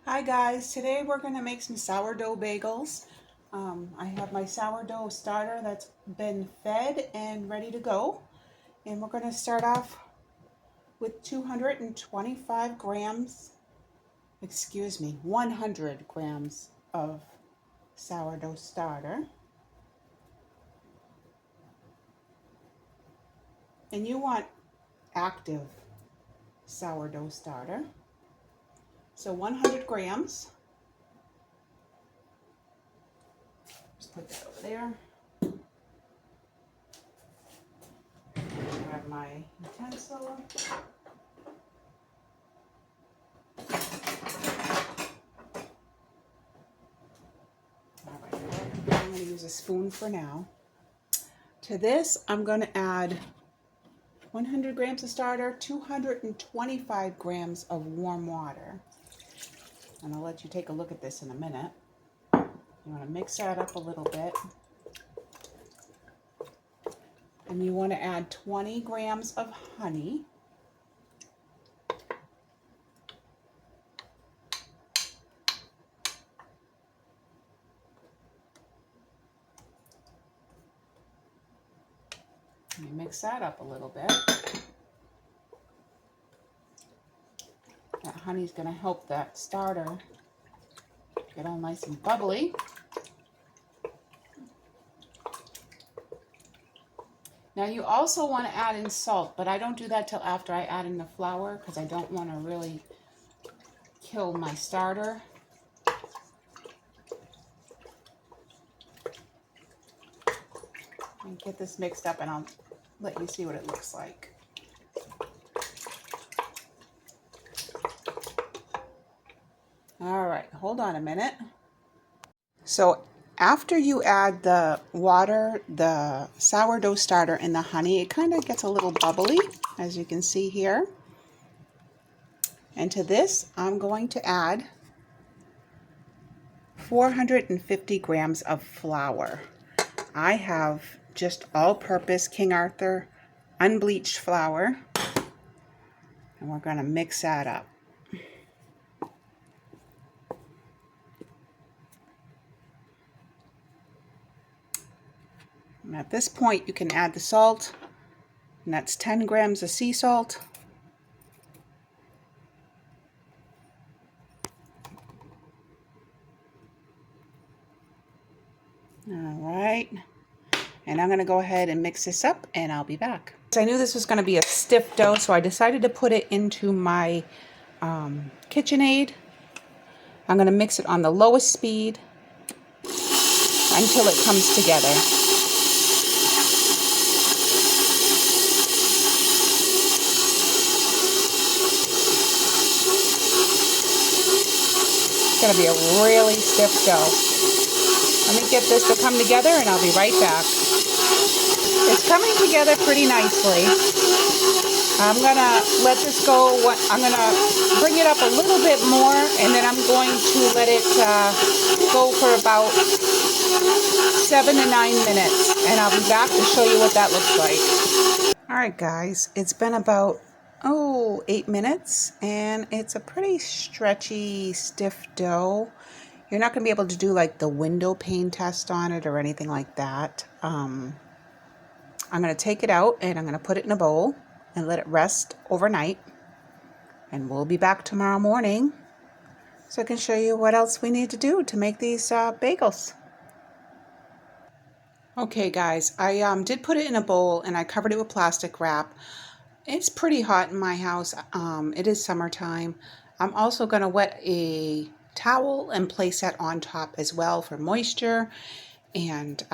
Hi guys, today we're going to make some sourdough bagels. I have my sourdough starter that's been fed and ready to go. And we're going to start off with 225 grams, 100 grams of sourdough starter. And you want active sourdough starter. So 100 grams. Just put that over there. Grab my utensil. Alright, I'm going to use a spoon for now. To this, I'm going to add 100 grams of starter, 225 grams of warm water. And I'll let you take a look at this in a minute. You want to mix that up a little bit. And you want to add 20 grams of honey. And you mix that up a little bit. That honey's going to help that starter get all nice and bubbly. Now you also want to add in salt, but I don't do that till after I add in the flour because I don't want to really kill my starter. And get this mixed up and I'll let you see what it looks like. All right, hold on a minute. So after you add the water, the sourdough starter, and the honey, it kind of gets a little bubbly, as you can see here. And to this, I'm going to add 450 grams of flour. I have just all-purpose King Arthur unbleached flour, and we're going to mix that up. And at this point, you can add the salt, and that's 10 grams of sea salt. All right, and I'm going to go ahead and mix this up, and I'll be back. I knew this was going to be a stiff dough, so I decided to put it into my KitchenAid. I'm going to mix it on the lowest speed until it comes together. It's going to be a really stiff dough. Let me get this to come together and I'll be right back. It's coming together pretty nicely. I'm going to let this go. I'm going to bring it up a little bit more and then I'm going to let it go for about 7 to 9 minutes. And I'll be back to show you what that looks like. Alright guys, it's been about 8 minutes and it's a pretty stretchy, stiff dough. You're not going to be able to do like the window pane test on it or anything like that. I'm going to take it out and I'm going to put it in a bowl and let it rest overnight. And we'll be back tomorrow morning so I can show you what else we need to do to make these bagels. Okay guys, I did put it in a bowl and I covered it with plastic wrap. It's pretty hot in my house. It is summertime. I'm also going to wet a towel and place that on top as well for moisture. And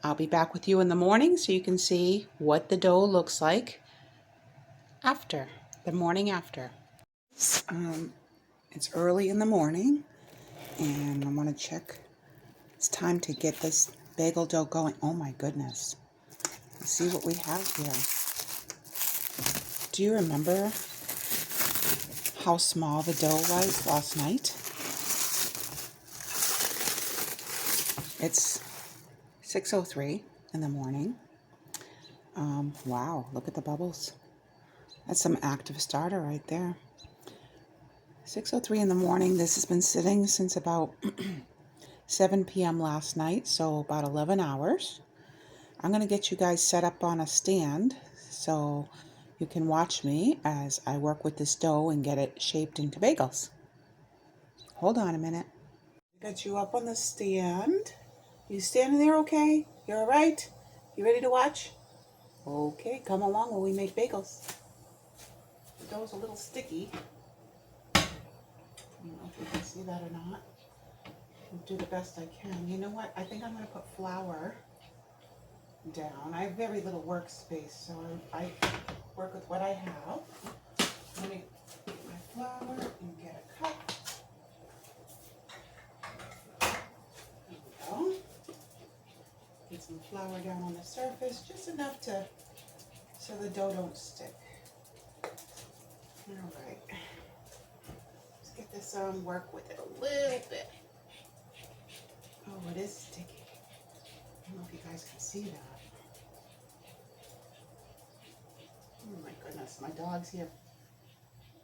I'll be back with you in the morning so you can see what the dough looks like after, the morning after. It's early in the morning and I want to check. It's time to get this bagel dough going. Oh my goodness. Let's see what we have here. Do you remember how small the dough was last night? It's 6:03 in the morning. Wow, look at the bubbles. That's some active starter right there. 6:03 in the morning. This has been sitting since about 7 p.m. last night, so about 11 hours. I'm going to get you guys set up on a stand so you can watch me as I work with this dough and get it shaped into bagels. Hold on a minute. Got you up on the stand. You standing there okay? You all right? You ready to watch? Okay, come along while we make bagels. The dough's a little sticky. I don't know if you can see that or not. I'll do the best I can. You know what? I think I'm going to put flour down. I have very little workspace, so I work with what I have. Let me get my flour and get a cup. There we go. Get some flour down on the surface, just enough so the dough don't stick. All right. Let's get this on, work with it a little bit. Oh, it is sticky. I don't know if you guys can see that. Oh my goodness, my dog's here.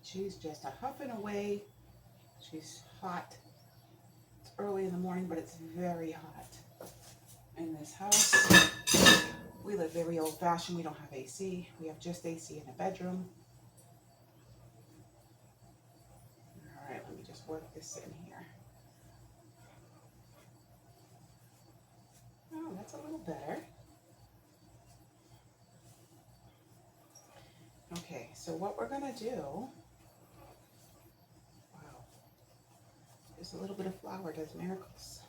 She's just a huffing away. She's hot. It's early in the morning, but it's very hot in this house. We live very old-fashioned. We don't have AC. We have just AC in the bedroom. All right, let me just work this in here. Oh, that's a little better. Okay, so what we're gonna do, wow, just a little bit of flour does miracles.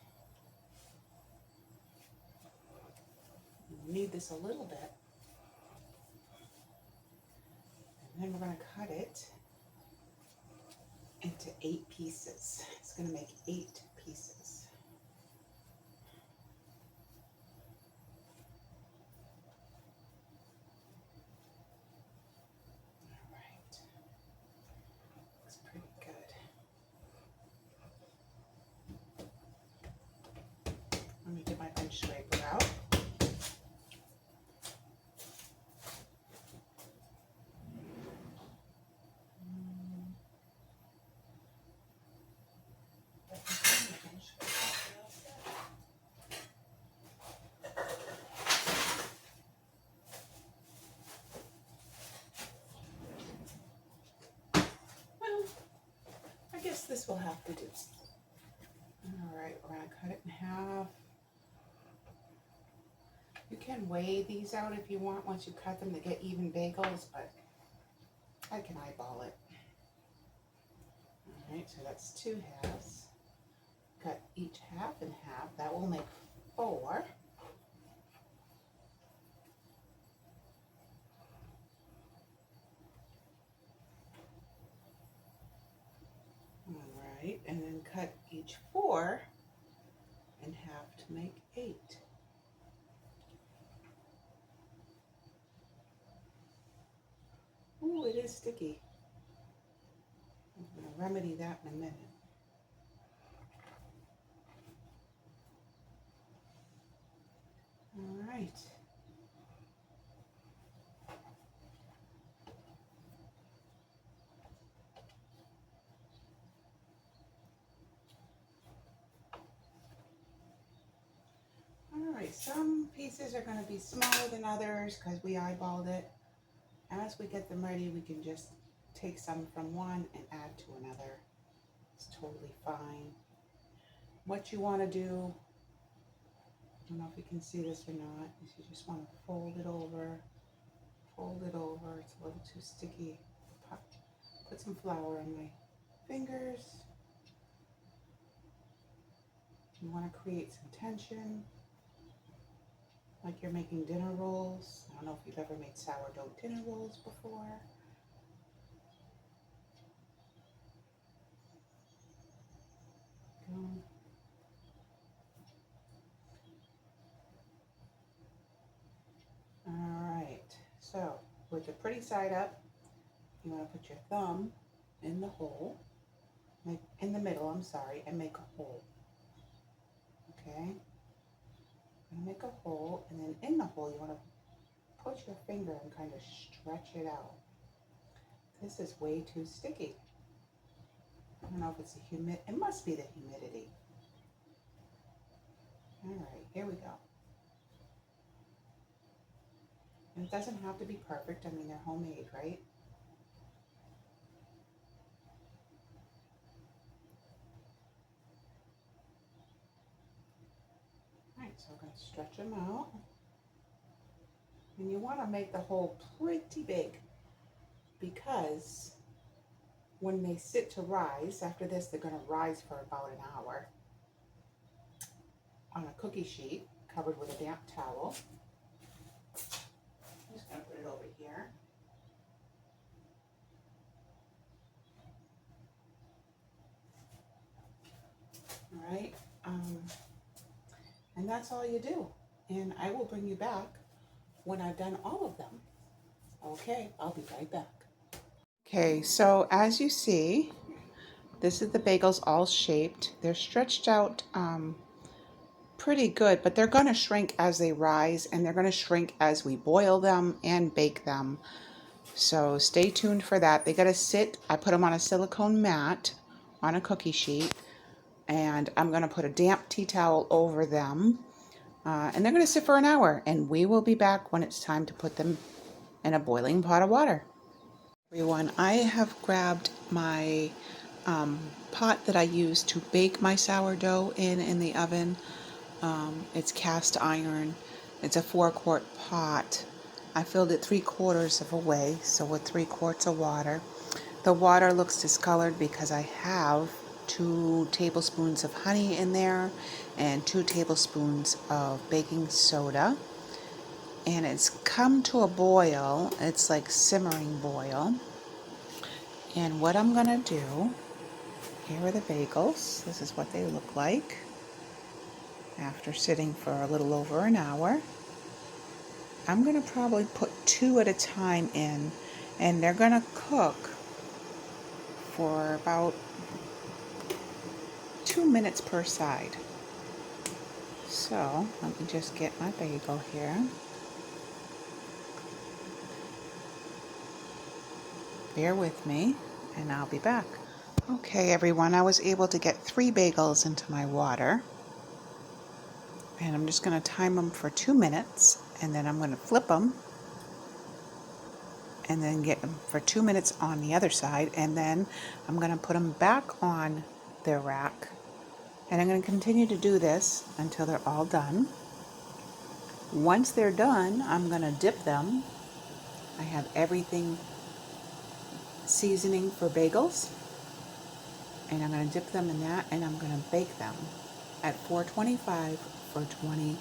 We need this a little bit. And then we're gonna cut it into 8 pieces. It's gonna make 8 pieces. All right, looks pretty good. Let me get my bench scraper out. I guess this will have to do. All right, we're gonna cut it in half. You can weigh these out if you want once you cut them to get even bagels, but I can eyeball it. All right, so that's 2 halves. Cut each half in half. That will make 4. All right, and then cut each 4 in half to make 8. Ooh, it is sticky. I'm going to remedy that in a minute. All right. All right, some pieces are going to be smaller than others because we eyeballed it. As we get them ready, we can just take some from one and add to another. It's totally fine. What you want to do, I don't know if you can see this or not, is you just want to fold it over. It's a little too sticky. Put some flour on my fingers. You want to create some tension, like you're making dinner rolls. I don't know if you've ever made sourdough dinner rolls before. Alright, so with the pretty side up, you want to put your thumb in the hole, in the middle, I'm sorry, and make a hole. Okay? Make a hole, and then in the hole you want to put your finger and kind of stretch it out. This is way too sticky. I don't know if it's the it must be the humidity. All right, here we go. And it doesn't have to be perfect. I mean, they're homemade, right? All right, so I'm going to stretch them out. And you want to make the hole pretty big because when they sit to rise, after this, they're going to rise for about an hour on a cookie sheet covered with a damp towel. I'm just going to put it over here. All right. And that's all you do. And I will bring you back when I've done all of them. Okay, I'll be right back. Okay, so as you see, this is the bagels all shaped. They're stretched out pretty good, but they're going to shrink as they rise, and they're going to shrink as we boil them and bake them. So stay tuned for that. They got to sit. I put them on a silicone mat on a cookie sheet, and I'm going to put a damp tea towel over them. And they're going to sit for an hour, and we will be back when it's time to put them in a boiling pot of water. Everyone, I have grabbed my pot that I use to bake my sourdough in the oven. It's cast iron. It's a 4-quart pot. I filled it 3/4 of a way, so with 3 quarts of water. The water looks discolored because I have 2 tablespoons of honey in there and 2 tablespoons of baking soda. And it's come to a boil. It's like simmering boil. And what I'm going to do, here are the bagels. This is what they look like after sitting for a little over an hour. I'm going to probably put 2 at a time in, and they're going to cook for about 2 minutes per side. So let me just get my bagel here. Bear with me, and I'll be back. Okay, everyone, I was able to get 3 bagels into my water. And I'm just going to time them for 2 minutes, and then I'm going to flip them, and then get them for 2 minutes on the other side, and then I'm going to put them back on their rack. And I'm going to continue to do this until they're all done. Once they're done, I'm going to dip them. I have everything seasoning for bagels, and I'm going to dip them in that, and I'm going to bake them at 425 for 20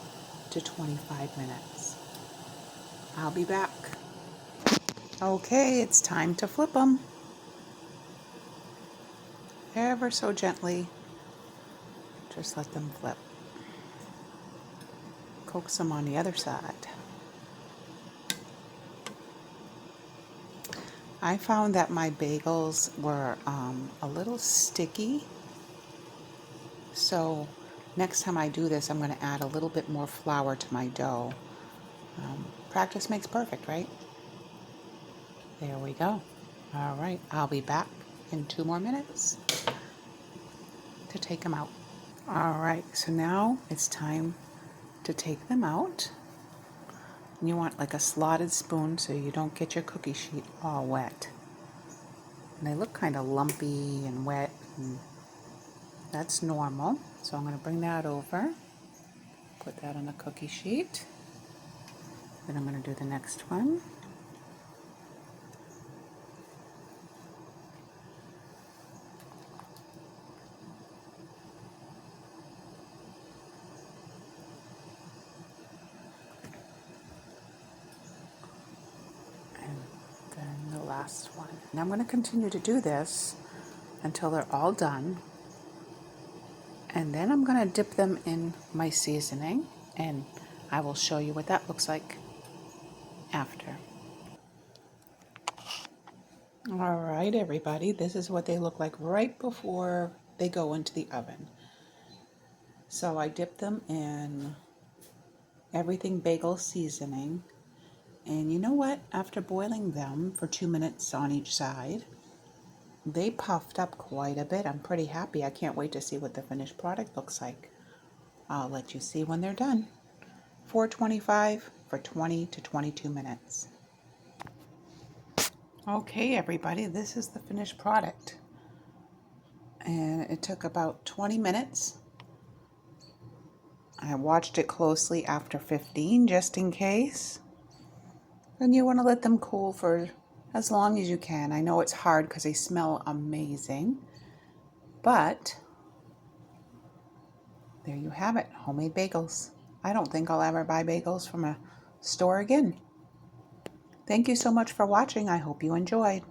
to 25 minutes. I'll be back. Okay, it's time to flip them. Ever so gently, just let them flip. Coax them on the other side. I found that my bagels were a little sticky, so next time I do this, I'm going to add a little bit more flour to my dough. Practice makes perfect, right? There we go. All right, I'll be back in 2 more minutes to take them out. All right, so now it's time to take them out. And you want like a slotted spoon so you don't get your cookie sheet all wet. And they look kind of lumpy and wet, and that's normal. So I'm going to bring that over, put that on the cookie sheet. Then I'm going to do the next one. And then the last one. And I'm going to continue to do this until they're all done. And then I'm going to dip them in my seasoning, and I will show you what that looks like after. All right, everybody, this is what they look like right before they go into the oven. So I dip them in everything bagel seasoning. And you know what? After boiling them for 2 minutes on each side, They puffed up quite a bit. I'm pretty happy. I can't wait to see what the finished product looks like. I'll let you see when they're done. 425 for 20 to 22 minutes. Okay, everybody, this is the finished product. And it took about 20 minutes. I watched it closely after 15 just in case. And you want to let them cool for as long as you can. I know it's hard because they smell amazing. But there you have it, homemade bagels. I don't think I'll ever buy bagels from a store again. Thank you so much for watching. I hope you enjoyed.